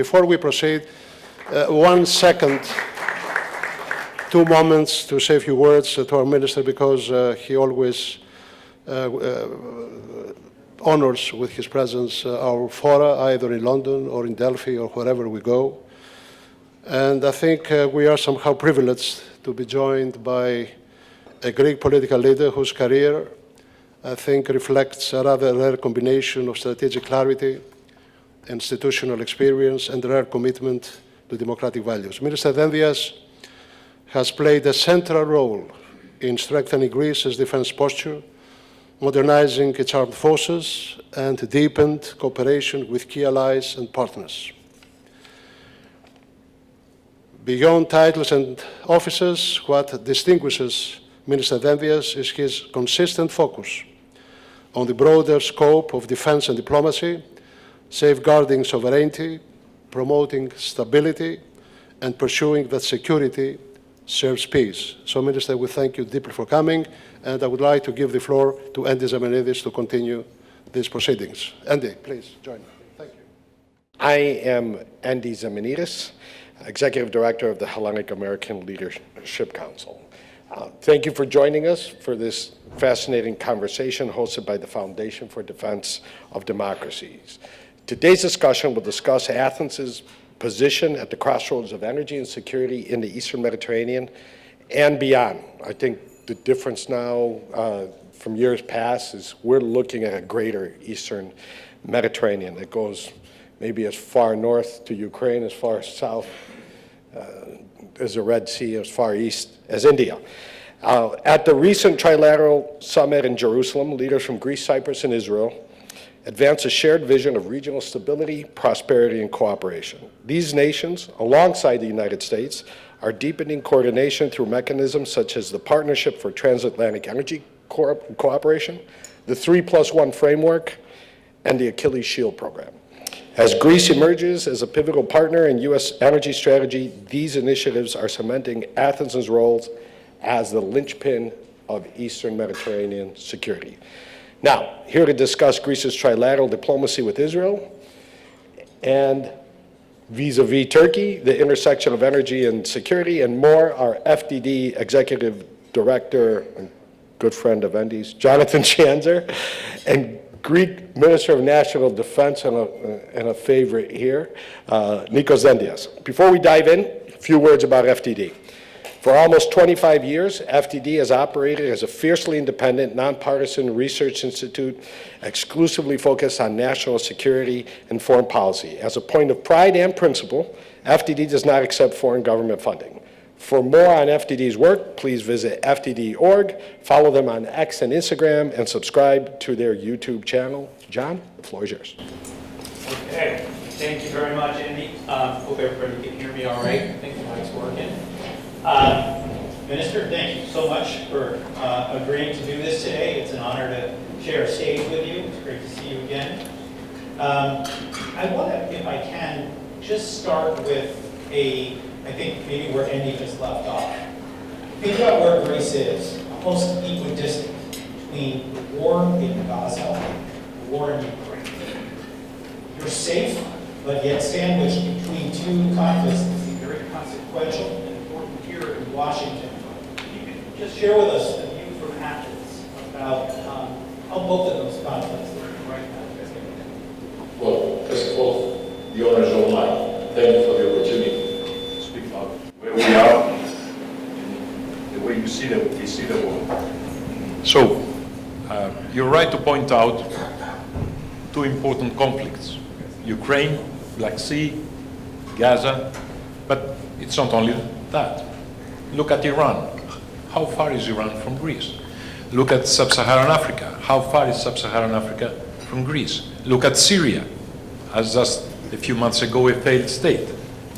Before we proceed, 1 second, 2 moments to say a few words to our minister, because he always honors with his presence our fora, either in London or in Delphi or wherever we go. And I think we are somehow privileged to be joined by a Greek political leader whose career, I think, reflects a rather rare combination of strategic clarity, institutional experience, and rare commitment to democratic values. Minister Dendyias has played a central role in strengthening Greece's defense posture, modernizing its armed forces, and deepened cooperation with key allies and partners. Beyond titles and offices, what distinguishes Minister Dendyias is his consistent focus on the broader scope of defense and diplomacy, safeguarding sovereignty, promoting stability, and pursuing that security serves peace. So, Minister, we thank you deeply for coming, and I would like to give the floor to Andy Zamenidis to continue these proceedings. Andy, please join me. Thank you. I am Andy Zamenidis, Executive Director of the Hellenic American Leadership Council. Thank you for joining us for this fascinating conversation hosted by the Foundation for Defense of Democracies. Today's discussion will discuss Athens' position at the crossroads of energy and security in the Eastern Mediterranean and beyond. I think the difference now from years past is we're looking at a greater Eastern Mediterranean that goes maybe as far north to Ukraine, as far south as the Red Sea, as far east as India. At the recent trilateral summit in Jerusalem, leaders from Greece, Cyprus, and Israel advanced a shared vision of regional stability, prosperity, and cooperation. These nations, alongside the United States, are deepening coordination through mechanisms such as the Partnership for Transatlantic Energy Cooperation, the 3+1 Framework, and the Achilles Shield Program. As Greece emerges as a pivotal partner in U.S. energy strategy, these initiatives are cementing Athens' roles as the linchpin of Eastern Mediterranean security. Now, here to discuss Greece's trilateral diplomacy with Israel and vis-a-vis Turkey, the intersection of energy and security, and more, our FDD Executive Director and good friend of Andy's, Jonathan Schanzer, and Greek Minister of National Defense and a favorite here, Nikos Dendyias. Before we dive in, a few words about FDD. For almost 25 years, FDD has operated as a fiercely independent, nonpartisan research institute exclusively focused on national security and foreign policy. As a point of pride and principle, FDD does not accept foreign government funding. For more on FDD's work, please visit FDD.org, follow them on X and Instagram, and subscribe to their YouTube channel. John, the floor is yours. Okay, thank you very much, Andy. Hope everybody can hear me all right. I think the mic's working. Minister, thank you so much for agreeing to do this today. It's an honor to share a stage with you. It's great to see you again. I want to, if I can, just start with I think maybe where Andy just left off. Think about where Greece is, almost equidistant between the war in Gaza and the war in Ukraine. You're safe, but yet sandwiched between two conflicts that seem very consequential and important here in Washington. You can just share with us a view from Athens about how both of those conflicts are right now. Well, first of all, the honor is all mine. Thank you for the opportunity. Where we are, the way you see the world. So, you're right to point out two important conflicts: Ukraine, Black Sea, Gaza, but it's not only that. Look at Iran. How far is Iran from Greece? Look at Sub-Saharan Africa. How far is Sub-Saharan Africa from Greece? Look at Syria, as just a few months ago a failed state.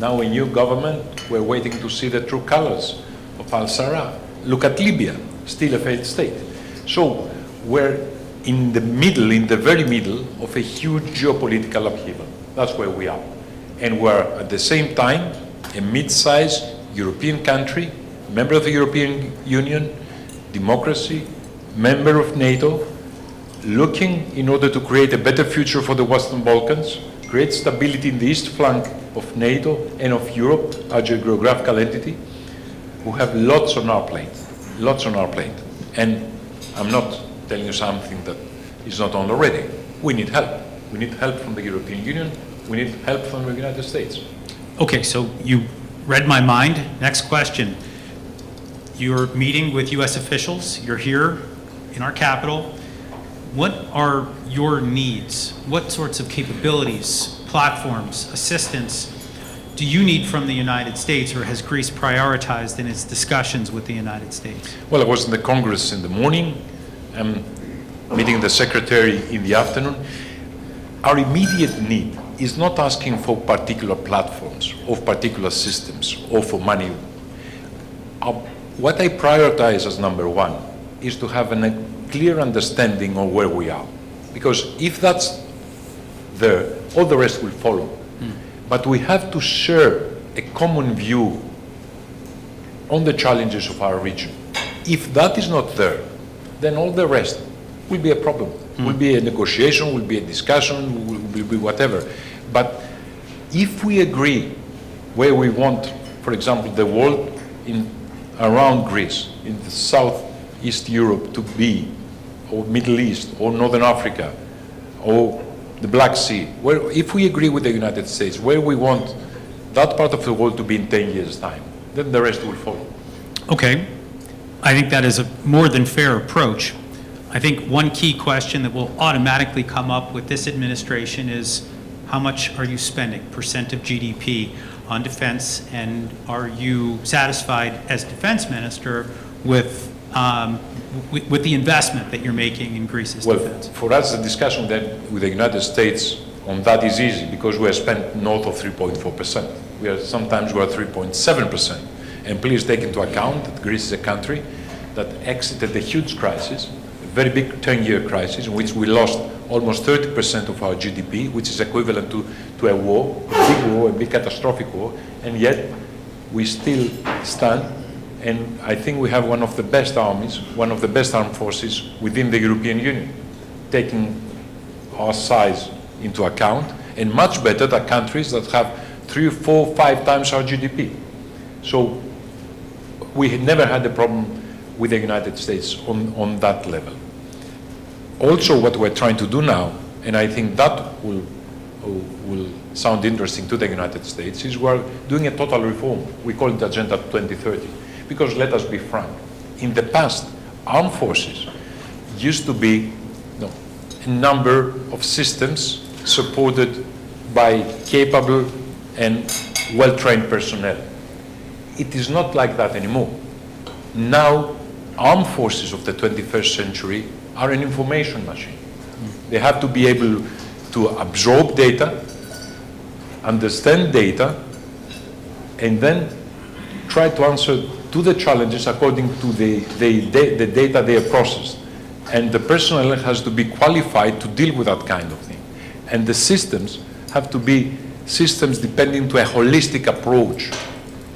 Now a new government, we're waiting to see the true colors of al-Sarraj. Look at Libya, still a failed state. So we're in the middle, in the very middle of a huge geopolitical upheaval. That's where we are. And we're at the same time a mid-sized European country, member of the European Union, democracy, member of NATO, looking in order to create a better future for the Western Balkans, create stability in the east flank of NATO and of Europe, our geographical entity, who have lots on our plate, lots on our plate. And I'm not telling you something that is not on already. We need help. We need help from the European Union. We need help from the United States. Okay, so you read my mind. Next question. You're meeting with U.S. officials. You're here in our capital. What are your needs? What sorts of capabilities, platforms, assistance do you need from the United States, or has Greece prioritized in its discussions with the United States? Well, I was in the Congress in the morning. I'm meeting the Secretary in the afternoon. Our immediate need is not asking for particular platforms or particular systems or for money. What I prioritize as number one is to have a clear understanding of where we are. Because if that's there, all the rest will follow. But we have to share a common view on the challenges of our region. If that is not there, then all the rest will be a problem. Will be a negotiation, will be a discussion, will be whatever. But if we agree where we want, for example, the world around Greece, in the Southeast Europe to be, or Middle East, or Northern Africa, or the Black Sea, if we agree with the United States where we want that part of the world to be in 10 years' time, then the rest will follow. Okay. I think that is a more than fair approach. I think one key question that will automatically come up with this administration is, how much are you spending, percent of GDP, on defense, and are you satisfied as defense minister with the investment that you're making in Greece's defense? For us, the discussion then with the United States on that is easy because we have spent north of 3.4%. Sometimes we are 3.7%. And please take into account that Greece is a country that exited a huge crisis, a very big 10-year crisis in which we lost almost 30% of our GDP, which is equivalent to a war, a big catastrophic war, and yet we still stand. And I think we have one of the best armies, one of the best armed forces within the European Union, taking our size into account, and much better than countries that have 3, 4, 5 times our GDP. So we had never had a problem with the United States on that level. Also, what we're trying to do now, and I think that will sound interesting to the United States, is we're doing a total reform. We call it Agenda 2030. Because let us be frank, in the past, armed forces used to be a number of systems supported by capable and well-trained personnel. It is not like that anymore. Now, armed forces of the 21st century are an information machine. They have to be able to absorb data, understand data, and then try to answer to the challenges according to the data they have processed. And the personnel has to be qualified to deal with that kind of thing. And the systems have to be systems depending to a holistic approach,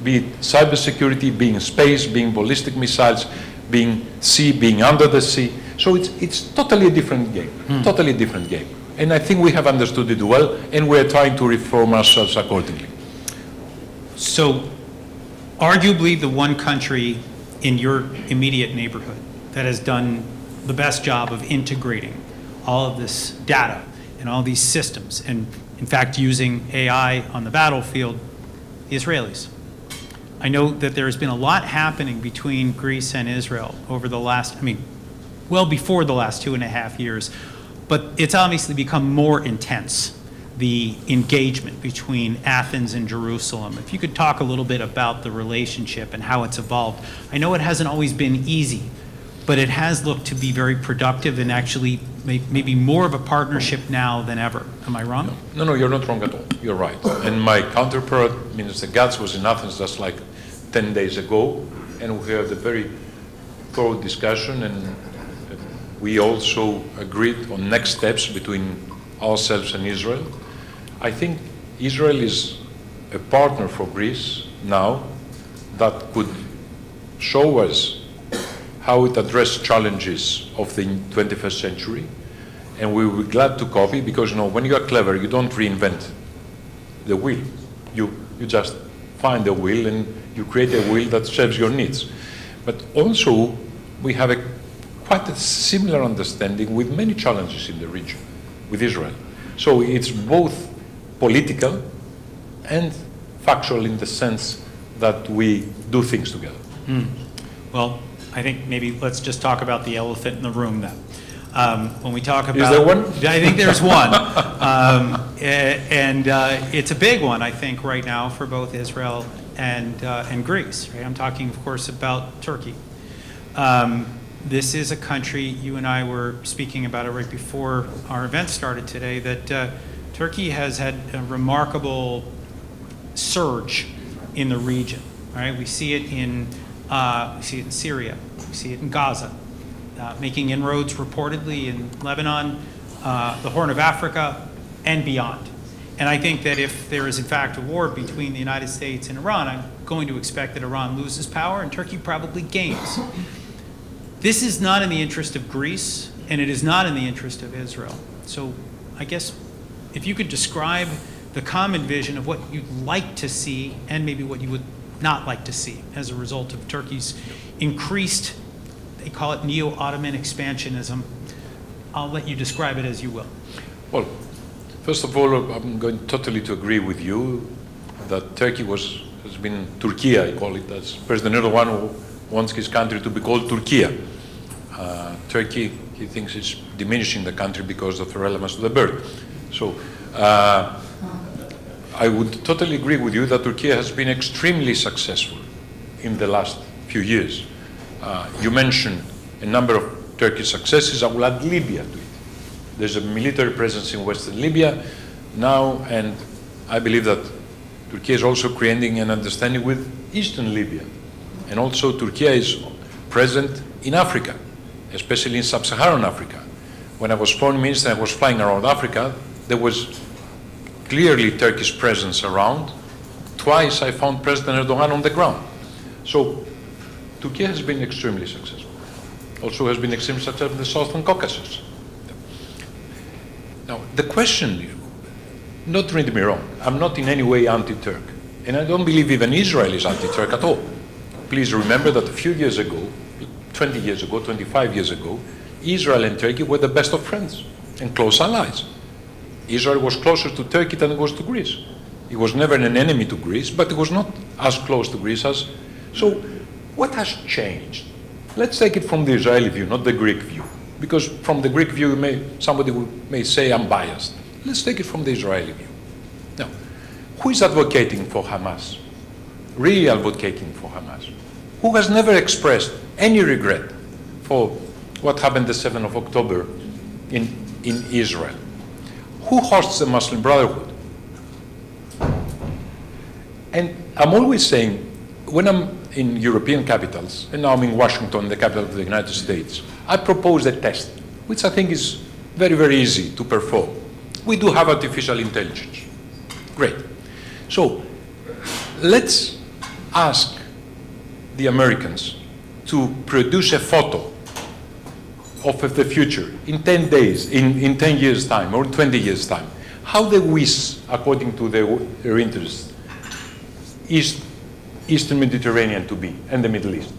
be it cybersecurity, being space, being ballistic missiles, being sea, being under the sea. So it's totally a different game, totally a different game. And I think we have understood it well, and we're trying to reform ourselves accordingly. So, arguably the one country in your immediate neighborhood that has done the best job of integrating all of this data and all these systems, and in fact using AI on the battlefield, the Israelis. I know that there's been a lot happening between Greece and Israel over the last, well before the last 2.5 years, but it's obviously become more intense, the engagement between Athens and Jerusalem. If you could talk a little bit about the relationship and how it's evolved. I know it hasn't always been easy, but it has looked to be very productive and actually maybe more of a partnership now than ever. Am I wrong? No, you're not wrong at all. You're right. And my counterpart, Minister Gatz, was in Athens just like 10 days ago, and we had a very thorough discussion, and we also agreed on next steps between ourselves and Israel. I think Israel is a partner for Greece now that could show us how it addressed challenges of the 21st century, and we will be glad to copy, because when you are clever, you don't reinvent the wheel. You just find a will and you create a will that serves your needs. But also, we have quite a similar understanding with many challenges in the region, with Israel. So it's both political and factual in the sense that we do things together. Well, I think maybe let's just talk about the elephant in the room then. When we talk about... Is there one? I think there's one. It's a big one, I think, right now for both Israel and Greece. Right? I'm talking, of course, about Turkey. This is a country, you and I were speaking about it right before our event started today, that Turkey has had a remarkable surge in the region. Right? We see it in Syria, we see it in Gaza, making inroads reportedly in Lebanon, the Horn of Africa, and beyond. And I think that if there is in fact a war between the United States and Iran, I'm going to expect that Iran loses power and Turkey probably gains. This is not in the interest of Greece, and it is not in the interest of Israel. So I guess if you could describe the common vision of what you'd like to see and maybe what you would not like to see as a result of Turkey's increased, they call it neo-Ottoman expansionism. I'll let you describe it as you will. Well, first of all, I'm going totally to agree with you that Turkey has been Turkey, I call it, as President Erdogan who wants his country to be called Turkey. Turkey, he thinks it's diminishing the country because of the relevance to the bird. So I would totally agree with you that Turkey has been extremely successful in the last few years. You mentioned a number of Turkish successes. I will add Libya to it. There's a military presence in Western Libya now, and I believe that Turkey is also creating an understanding with Eastern Libya. And also Turkey is present in Africa, especially in sub-Saharan Africa. When I was foreign minister, I was flying around Africa, there was clearly Turkish presence around. Twice I found President Erdogan on the ground. So Turkey has been extremely successful. Also has been extremely successful in the Southern Caucasus. Now, the question, not read me wrong, I'm not in any way anti-Turk. And I don't believe even Israel is anti-Turk at all. Please remember that a few years ago, 20 years ago, 25 years ago, Israel and Turkey were the best of friends and close allies. Israel was closer to Turkey than it was to Greece. It was never an enemy to Greece, but it was not as close to Greece as... So what has changed? Let's take it from the Israeli view, not the Greek view. Because from the Greek view, somebody may say I'm biased. Let's take it from the Israeli view. Now, who is advocating for Hamas? Really advocating for Hamas? Who has never expressed any regret for what happened the 7th of October in Israel? Who hosts the Muslim Brotherhood? And I'm always saying, when I'm in European capitals, and now I'm in Washington, the capital of the United States, I propose a test, which I think is very, very easy to perform. We do have artificial intelligence. Great. So let's ask the Americans to produce a photo of the future in 10 days, in 10 years' time, or 20 years' time. How they wish, according to their interests, Eastern Mediterranean to be, and the Middle East.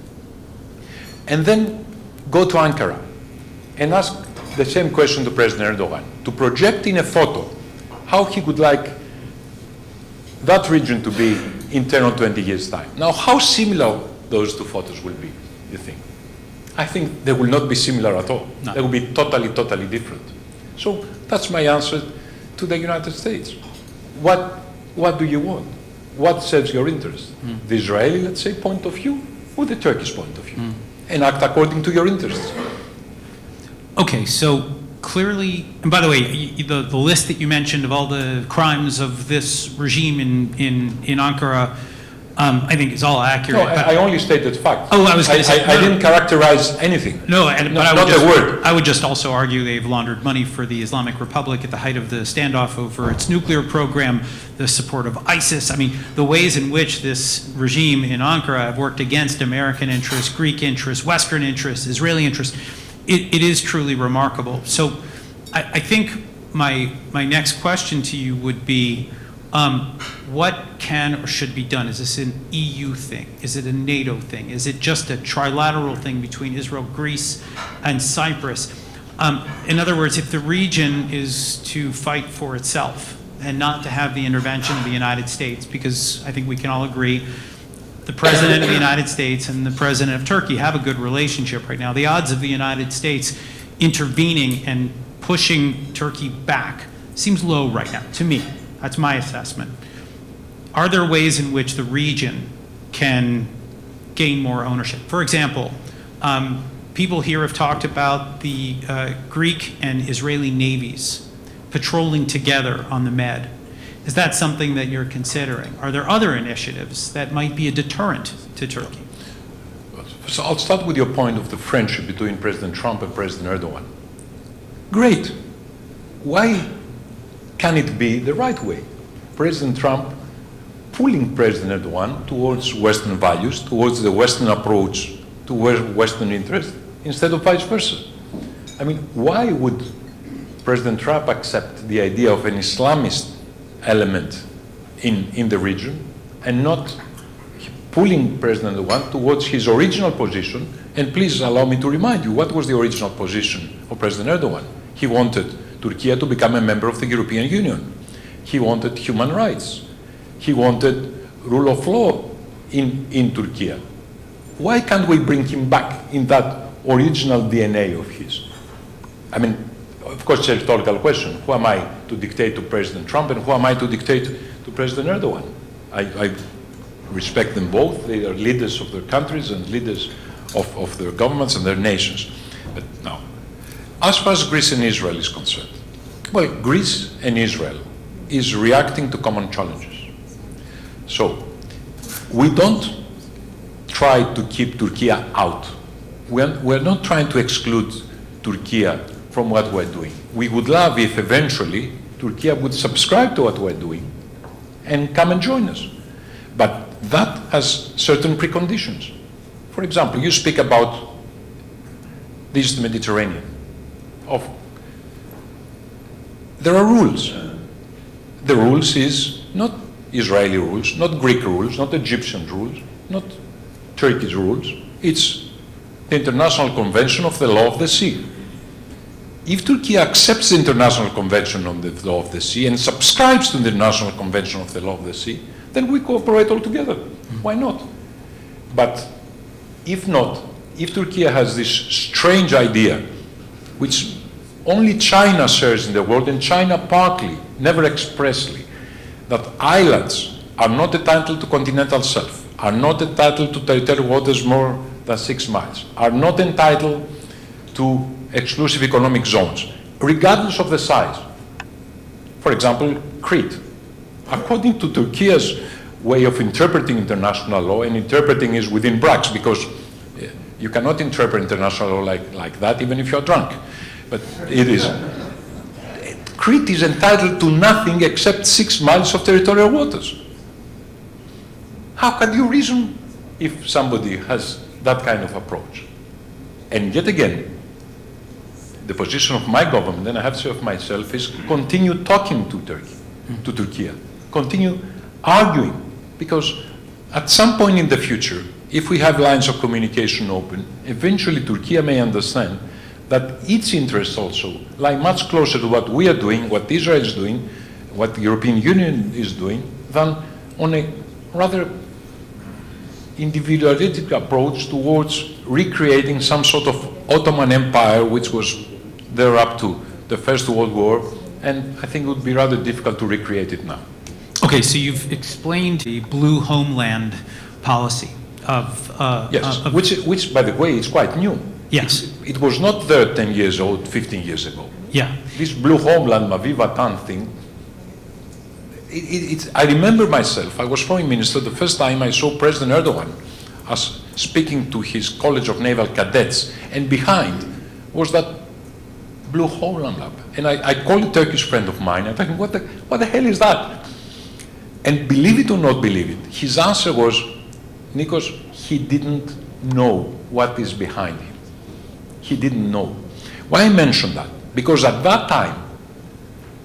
And then go to Ankara and ask the same question to President Erdogan, to project in a photo how he would like that region to be in 10 or 20 years' time. Now, how similar those two photos will be, you think? I think they will not be similar at all. No. They will be totally, totally different. So that's my answer to the United States. What do you want? What serves your interest? The Israeli, let's say, point of view, or the Turkish point of view? And act according to your interests. Okay, so clearly, and by the way, the list that you mentioned of all the crimes of this regime in Ankara, I think is all accurate. No, I only stated facts. Oh, I was going to say... I didn't characterize anything. No, but not a word. I would just also argue they've laundered money for the Islamic Republic at the height of the standoff over its nuclear program, the support of ISIS. I mean, the ways in which this regime in Ankara have worked against American interests, Greek interests, Western interests, Israeli interests, it is truly remarkable. So I think my next question to you would be, What can or should be done? Is this an EU thing? Is it a NATO thing? Is it just a trilateral thing between Israel, Greece, and Cyprus? In other words, if the region is to fight for itself and not to have the intervention of the United States, because I think we can all agree the President of the United States and the President of Turkey have a good relationship right now. The odds of the United States intervening and pushing Turkey back seems low right now, to me. That's my assessment. Are there ways in which the region can gain more ownership? For example, people here have talked about the Greek and Israeli navies patrolling together on the Med. Is that something that you're considering? Are there other initiatives that might be a deterrent to Turkey? So I'll start with your point of the friendship between President Trump and President Erdogan. Great. Why can it be the right way? President Trump pulling President Erdogan towards Western values, towards the Western approach, towards Western interests, instead of vice versa. I mean, why would President Trump accept the idea of an Islamist element in the region and not pulling President Erdogan towards his original position? And please allow me to remind you, what was the original position of President Erdogan? He wanted Turkey to become a member of the European Union. He wanted human rights. He wanted rule of law in Turkey. Why can't we bring him back in that original DNA of his? I mean, of course, it's a rhetorical question. Who am I to dictate to President Trump and who am I to dictate to President Erdogan? I respect them both. They are leaders of their countries and leaders of their governments and their nations. But now, as far as Greece and Israel is concerned, well, Greece and Israel is reacting to common challenges. So, we don't try to keep Turkey out. We're not trying to exclude Turkey from what we're doing. We would love if eventually Turkey would subscribe to what we're doing and come and join us. But that has certain preconditions. For example, you speak about the East Mediterranean. There are rules. The rules is not Israeli rules, not Greek rules, not Egyptian rules, not Turkish rules. It's the International Convention of the Law of the Sea. If Turkey accepts the International Convention on the Law of the Sea and subscribes to the International Convention of the Law of the Sea, then we cooperate all together. Why not? But if not, if Turkey has this strange idea, which only China shares in the world, and China partly, never expressly, that islands are not entitled to continental shelf, are not entitled to territorial waters more than 6 miles, are not entitled to exclusive economic zones, regardless of the size. For example, Crete. According to Turkey's way of interpreting international law, and interpreting is within brackets, because you cannot interpret international law like that, even if you're drunk. But it is. Crete is entitled to nothing except 6 miles of territorial waters. How can you reason if somebody has that kind of approach? And yet again, the position of my government, and I have to say of myself, is continue talking to Turkey, continue arguing, because at some point in the future, if we have lines of communication open, eventually Turkey may understand that its interests also lie much closer to what we are doing, what Israel is doing, what the European Union is doing, than on a rather individualistic approach towards recreating some sort of Ottoman Empire, which was there up to the First World War, and I think it would be rather difficult to recreate it now. Okay, so you've explained the blue homeland policy of... yes, which, by the way, is quite new. Yes. It was not there 10 years old, 15 years ago. Yeah. This blue homeland, Maviva Tan thing, I remember myself, I was foreign minister, the first time I saw President Erdogan as speaking to his College of Naval Cadets, and behind was that blue homeland map. And I called a Turkish friend of mine, and I thought, what the hell is that? And believe it or not believe it, his answer was, Nikos, he didn't know what is behind him. He didn't know. Why I mention that? Because at that time,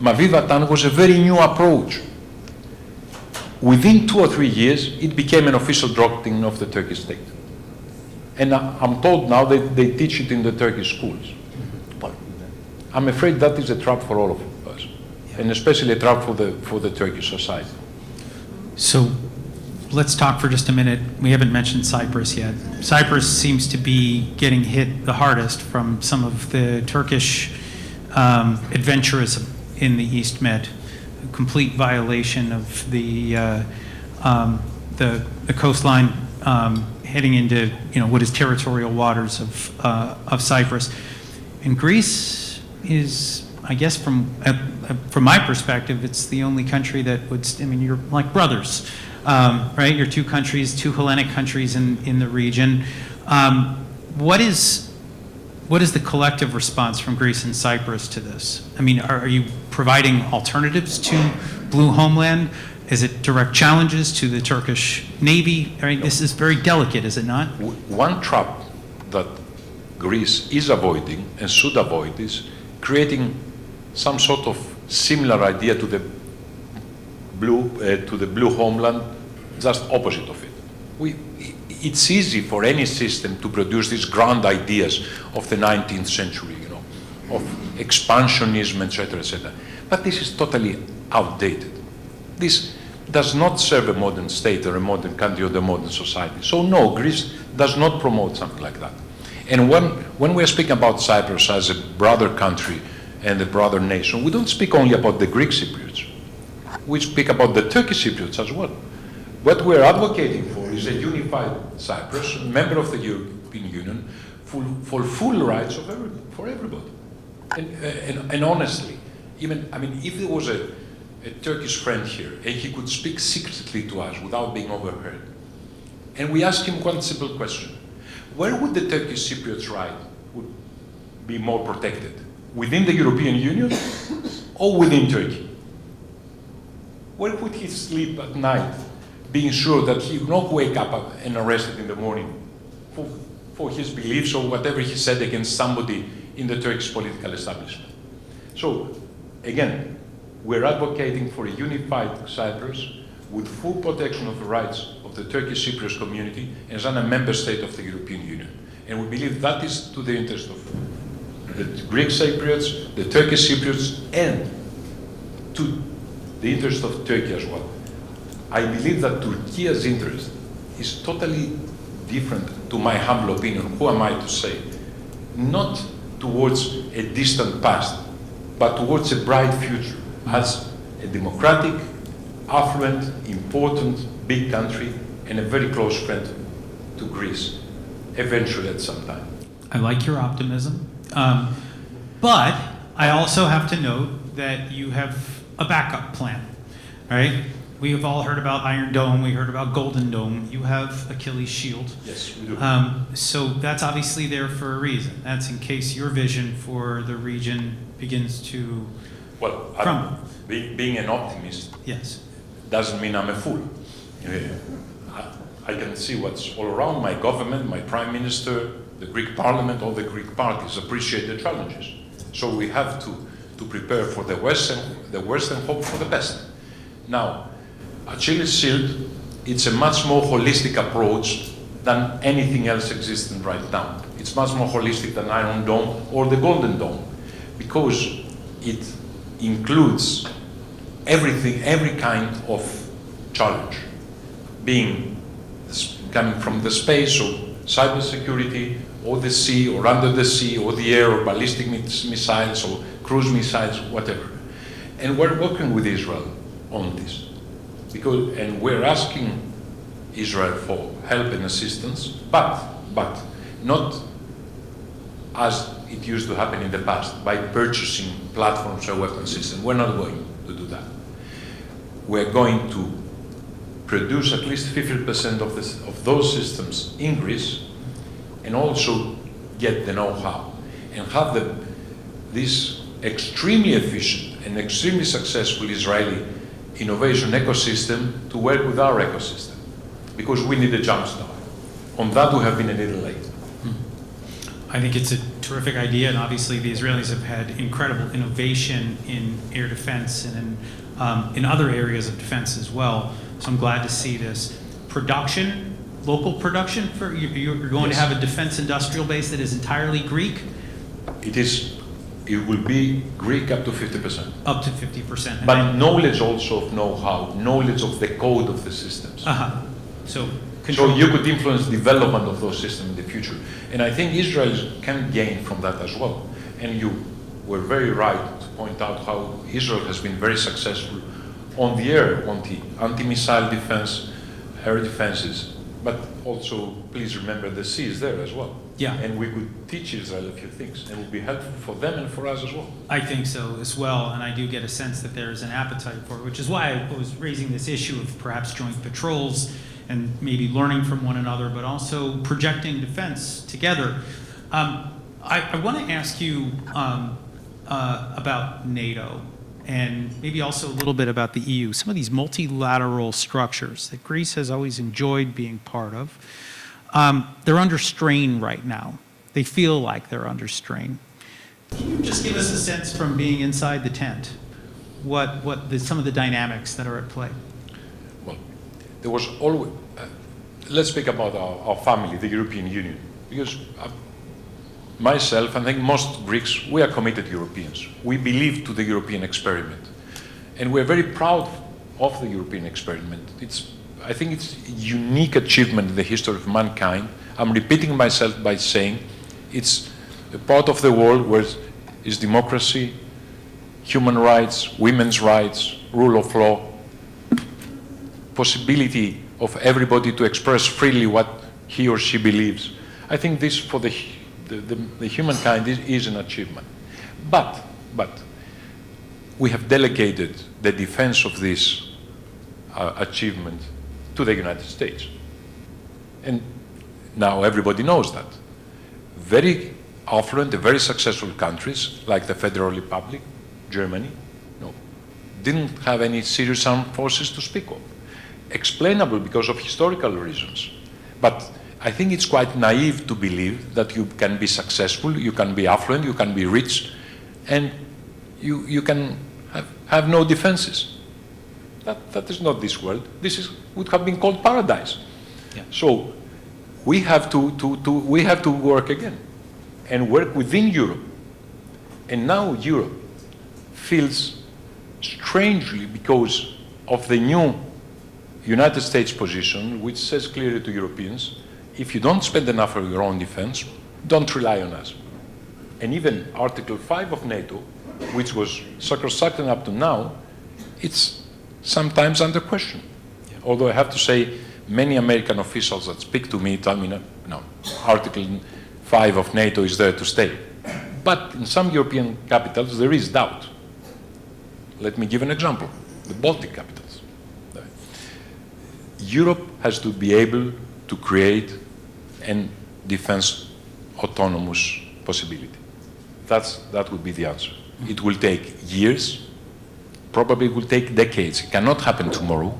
Maviva Tan was a very new approach. within 2 or 3 years, it became an official doctrine of the Turkish state. And I'm told now that they teach it in the Turkish schools. Well, I'm afraid that is a trap for all of us, and especially a trap for the Turkish society. So let's talk for just a minute. We haven't mentioned Cyprus yet. Cyprus seems to be getting hit the hardest from some of the Turkish adventurism in the East Med. A complete violation of the coastline heading into what is territorial waters of Cyprus. And Greece is, I guess, from my perspective, it's the only country that would. You're like brothers, right? You're two countries, two Hellenic countries in the region. What is the collective response from Greece and Cyprus to this? Are you providing alternatives to Blue Homeland? Is it direct challenges to the Turkish Navy? This is very delicate, is it not? One trap that Greece is avoiding and should avoid is creating some sort of similar idea to the Blue Homeland, just opposite of it. It's easy for any system to produce these grand ideas of the 19th century, of expansionism, etc., etc. But this is totally outdated. This does not serve a modern state or a modern country or a modern society. So no, Greece does not promote something like that. And when we are speaking about Cyprus as a brother country and a brother nation, we don't speak only about the Greek Cypriots. We speak about the Turkish Cypriots as well. What we're advocating for is a unified Cyprus, member of the European Union, for full rights for everybody. And honestly, if there was a Turkish friend here and he could speak secretly to us without being overheard, and we ask him one simple question: where would the Turkish Cypriots' right would be more protected? Within the European Union or within Turkey? Where would he sleep at night, being sure that he would not wake up and arrested in the morning for his beliefs or whatever he said against somebody in the Turkish political establishment? So, again, we're advocating for a unified Cyprus with full protection of the rights of the Turkish Cypriot community as a member state of the European Union. And we believe that is to the interest of the Greek Cypriots, the Turkish Cypriots, and to the interest of Turkey as well. I believe that Turkey's interest is totally different, to my humble opinion. Who am I to say? Not towards a distant past, but towards a bright future as a democratic, affluent, important, big country and a very close friend to Greece, eventually at some time. I like your optimism, but I also have to note that you have a backup plan, right? We have all heard about Iron Dome, we heard about Golden Dome. You have Achilles' shield. Yes, we do. So that's obviously there for a reason. That's in case your vision for the region begins to crumble. Being an optimist, Yes. doesn't mean I'm a fool. I can see what's all around. My government, my prime minister, the Greek parliament, all the Greek parties appreciate the challenges. So we have to prepare for the worst and hope for the best. Now, Achilles' shield, it's a much more holistic approach than anything else existing right now. It's much more holistic than Iron Dome or the Golden Dome, because it includes everything, every kind of challenge, coming from the space or cybersecurity, or the sea, or under the sea, or the air, or ballistic missiles, or cruise missiles, whatever. And we're working with Israel on this, and we're asking Israel for help and assistance, but not as it used to happen in the past, by purchasing platforms or weapon systems. We're not going to do that. We're going to produce at least 50% of those systems in Greece, and also get the know-how, and have this extremely efficient and extremely successful Israeli innovation ecosystem to work with our ecosystem, because we need a jump start. On that, we have been a little late. I think it's a terrific idea, and obviously the Israelis have had incredible innovation in air defense and in in other areas of defense as well. So I'm glad to see this. Production, local production, you're going to have a defense industrial base that is entirely Greek? It will be Greek up to 50%. Up to 50%. But knowledge also of know-how, knowledge of the code of the systems. So So you could influence development of those systems in the future. And I think Israel can gain from that as well. And you were very right to point out how Israel has been very successful on the air, on the anti-missile defense, air defenses. But also, please remember, the sea is there as well. Yeah. And we could teach Israel a few things, and it would be helpful for them and for us as well. I think so as well, and I do get a sense that there's an appetite for it, which is why I was raising this issue of perhaps joint patrols and maybe learning from one another, but also projecting defense together. I want to ask you about NATO, and maybe also a little bit about the EU. Some of these multilateral structures that Greece has always enjoyed being part of, they're under strain right now. They feel like they're under strain. Can you just give us a sense from being inside the tent, some of the dynamics that are at play? Well, there was always, let's speak about our family, the European Union, because myself, I think most Greeks, we are committed Europeans. We believe to the European experiment. And we're very proud of the European experiment. I think it's a unique achievement in the history of mankind. I'm repeating myself by saying it's a part of the world where is democracy, human rights, women's rights, rule of law, possibility of everybody to express freely what he or she believes. I think this for the humankind is an achievement. But we have delegated the defense of this achievement to the United States. And now everybody knows that. Very affluent, very successful countries like the Federal Republic, Germany, didn't have any serious armed forces to speak of. Explainable because of historical reasons. But I think it's quite naive to believe that you can be successful, you can be affluent, you can be rich, and you can have no defenses. That is not this world. This would have been called paradise. Yeah. So we have to work again and work within Europe. And now Europe feels strangely, because of the new United States position, which says clearly to Europeans, if you don't spend enough on your own defense, don't rely on us. And even Article 5 of NATO, which was sacrosanct up to now, it's sometimes under question. Yeah. Although I have to say, many American officials that speak to me tell me, no, Article 5 of NATO is there to stay. But in some European capitals, there is doubt. Let me give an example, the Baltic capitals. Europe has to be able to create a defense autonomous possibility. That would be the answer. It will take years, probably it will take decades. It cannot happen tomorrow.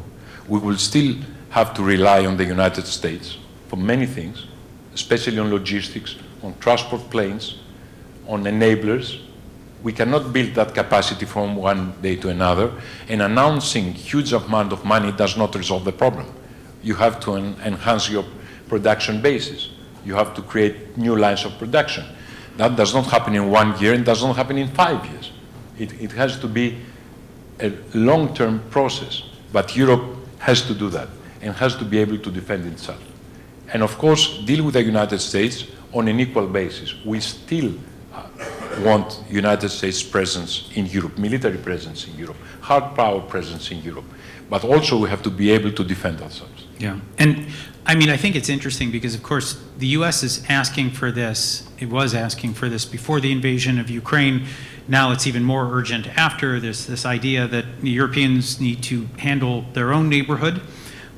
We will still have to rely on the United States for many things, especially on logistics, on transport planes, on enablers. We cannot build that capacity from one day to another, and announcing huge amount of money does not resolve the problem. You have to enhance your production basis. You have to create new lines of production. That does not happen in 1 year and does not happen in 5 years. It has to be a long-term process, but Europe has to do that and has to be able to defend itself. And of course, deal with the United States on an equal basis. We still want United States presence in Europe, military presence in Europe, hard power presence in Europe. But also we have to be able to defend ourselves. Yeah, and I mean, I think it's interesting because, of course, the U.S. is asking for this. It was asking for this before the invasion of Ukraine. Now it's even more urgent after this idea that the Europeans need to handle their own neighborhood,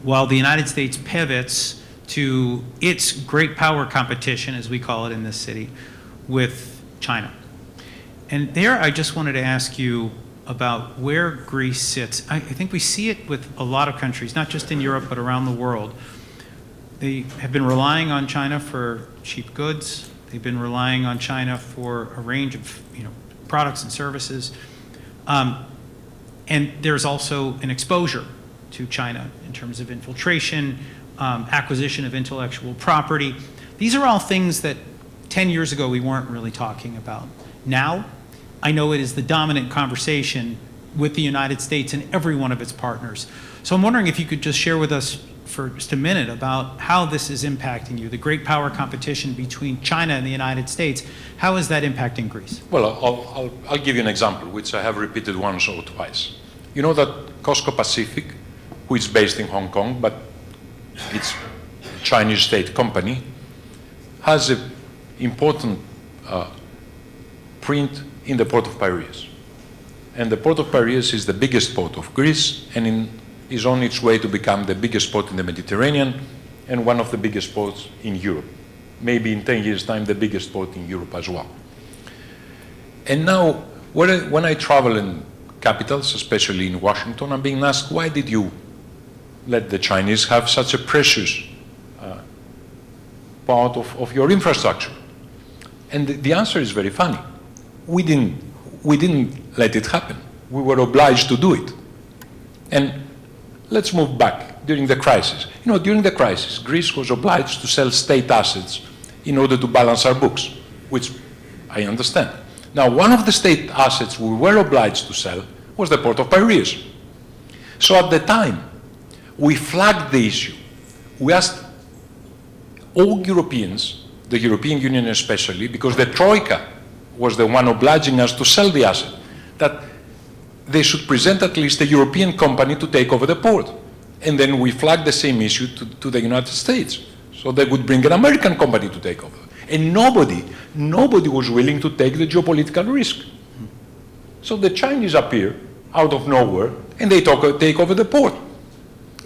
while the United States pivots to its great power competition, as we call it in this city, with China. And there, I just wanted to ask you about where Greece sits. I think we see it with a lot of countries, not just in Europe, but around the world. They have been relying on China for cheap goods. They've been relying on China for a range of products and services. And there's also an exposure to China in terms of infiltration, acquisition of intellectual property. These are all things that 10 years ago we weren't really talking about. Now, I know it is the dominant conversation with the United States and every one of its partners. So I'm wondering if you could just share with us for just a minute about how this is impacting you, the great power competition between China and the United States. How is that impacting Greece? Well, I'll give you an example, which I have repeated once or twice. You know that Costco Pacific, which is based in Hong Kong, but it's a Chinese state company, has an important print in the port of Piraeus. And the port of Piraeus is the biggest port of Greece and is on its way to become the biggest port in the Mediterranean and one of the biggest ports in Europe. Maybe in 10 years' time, the biggest port in Europe as well. And now, when I travel in capitals, especially in Washington, I'm being asked, why did you let the Chinese have such a precious part of your infrastructure? And the answer is very funny. We didn't let it happen. We were obliged to do it. And let's move back during the crisis. You know, during the crisis, Greece was obliged to sell state assets in order to balance our books, which I understand. Now, one of the state assets we were obliged to sell was the port of Piraeus. So at the time, we flagged the issue. We asked all Europeans, the European Union especially, because the Troika was the one obliging us to sell the asset, that they should present at least a European company to take over the port. And then we flagged the same issue to the United States. So they would bring an American company to take over. And nobody was willing to take the geopolitical risk. So the Chinese appear out of nowhere and they take over the port.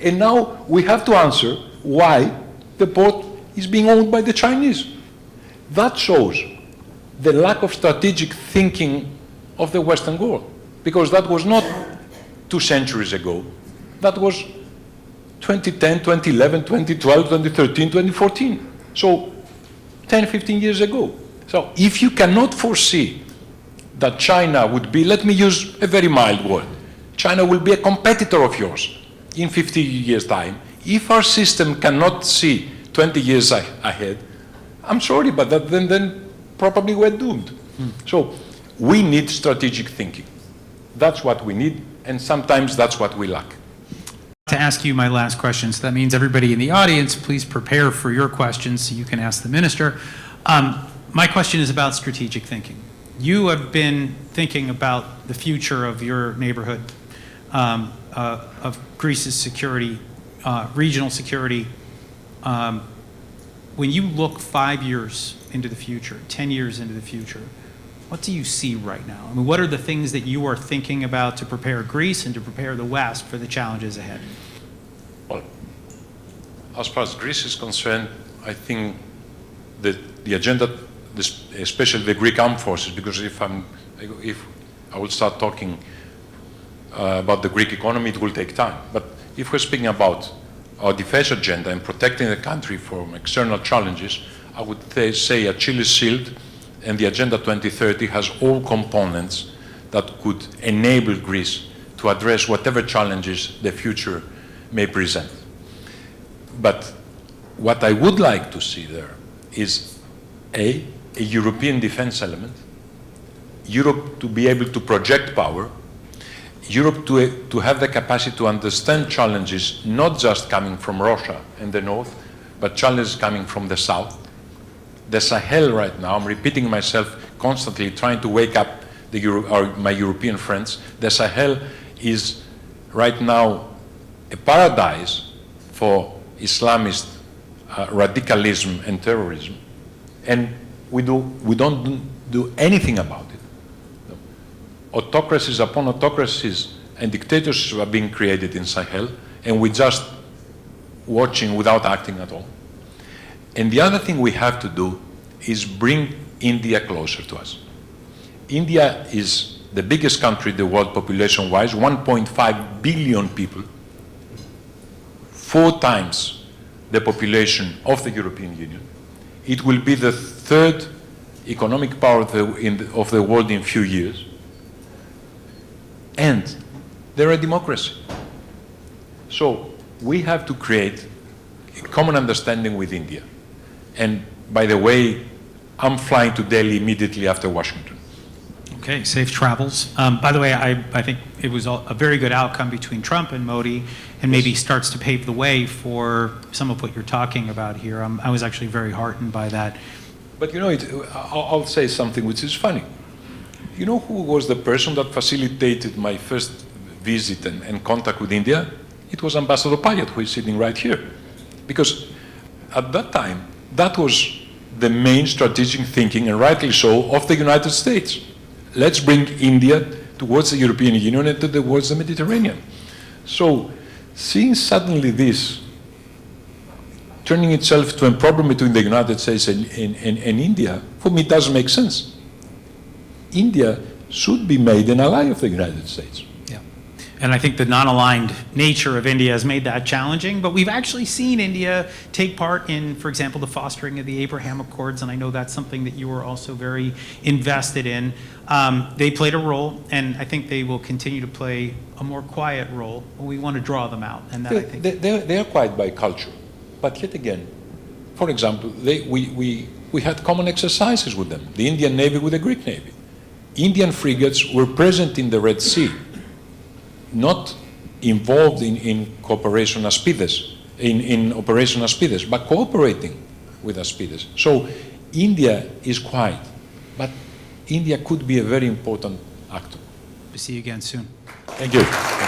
And now we have to answer why the port is being owned by the Chinese. That shows the lack of strategic thinking of the Western world. Because that was not 2 centuries ago. That was 2010, 2011, 2012, 2013, 2014. So 10, 15 years ago. So if you cannot foresee that China would be, let me use a very mild word, China will be a competitor of yours in 50 years' time. If our system cannot see 20 years ahead, I'm sorry, but then probably we're doomed. So we need strategic thinking. That's what we need, and sometimes that's what we lack. To ask you my last question, so that means everybody in the audience, please prepare for your questions so you can ask the minister. My question is about strategic thinking. You have been thinking about the future of your neighborhood, of Greece's security, regional security. When you look 5 years into the future, 10 years into the future, what do you see right now? I mean, what are the things that you are thinking about to prepare Greece and to prepare the West for the challenges ahead? Well, as far as Greece is concerned, I think that the agenda, especially the Greek armed forces, because if I will start talking about the Greek economy, it will take time. But if we're speaking about our defense agenda and protecting the country from external challenges, I would say Achilles' shield and the Agenda 2030 has all components that could enable Greece to address whatever challenges the future may present. But what I would like to see there is a European defense element, Europe to be able to project power, Europe to have the capacity to understand challenges not just coming from Russia and the north, but challenges coming from the south. The Sahel right now, I'm repeating myself constantly, trying to wake up my European friends. The Sahel is right now a paradise for Islamist radicalism and terrorism, and we don't do anything about it. Autocracies upon autocracies and dictatorships are being created in Sahel, and we're just watching without acting at all. And the other thing we have to do is bring India closer to us. India is the biggest country in the world population-wise, 1.5 billion people, 4 times the population of the European Union. It will be the 3rd economic power of the world in a few years. And they're a democracy. So we have to create a common understanding with India. And by the way, I'm flying to Delhi immediately after Washington. Okay, safe travels. By the way, I think it was a very good outcome between Trump and Modi, and maybe starts to pave the way for some of what you're talking about here. I was actually very heartened by that. But you know, I'll say something which is funny. You know who was the person that facilitated my first visit and contact with India? It was Ambassador Payat, who is sitting right here. Because at that time, that was the main strategic thinking, and rightly so, of the United States. Let's bring India towards the European Union and towards the Mediterranean. So, seeing suddenly this turning itself to a problem between the United States and India, for me, doesn't make sense. India should be made an ally of the United States. Yeah. And I think the non-aligned nature of India has made that challenging, but we've actually seen India take part in, for example, the fostering of the Abraham Accords, and I know that's something that you were also very invested in. They played a role, and I think they will continue to play a more quiet role. We want to draw them out, and that I think... They are quiet by culture, but yet again, for example, we had common exercises with them, the Indian Navy with the Greek Navy. Indian frigates were present in the Red Sea, not involved in cooperation Aspides, in Operation Aspides, but cooperating with Aspides. So India is quiet, but India could be a very important actor. We'll see you again soon. Thank you.